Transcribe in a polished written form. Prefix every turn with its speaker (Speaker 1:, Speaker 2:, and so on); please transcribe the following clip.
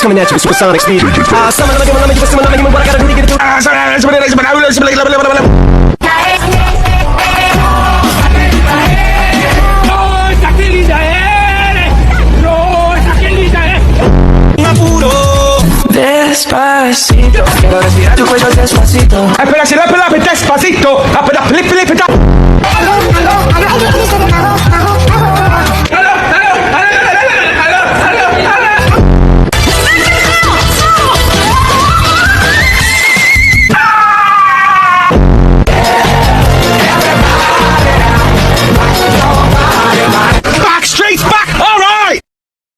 Speaker 1: coming at you with supersonic speed. Some of them let me, some of them what I gotta do to get it through. Despacito, quiero respirar tu cuello despacito.
Speaker 2: Espera, despacito. Espera, flip.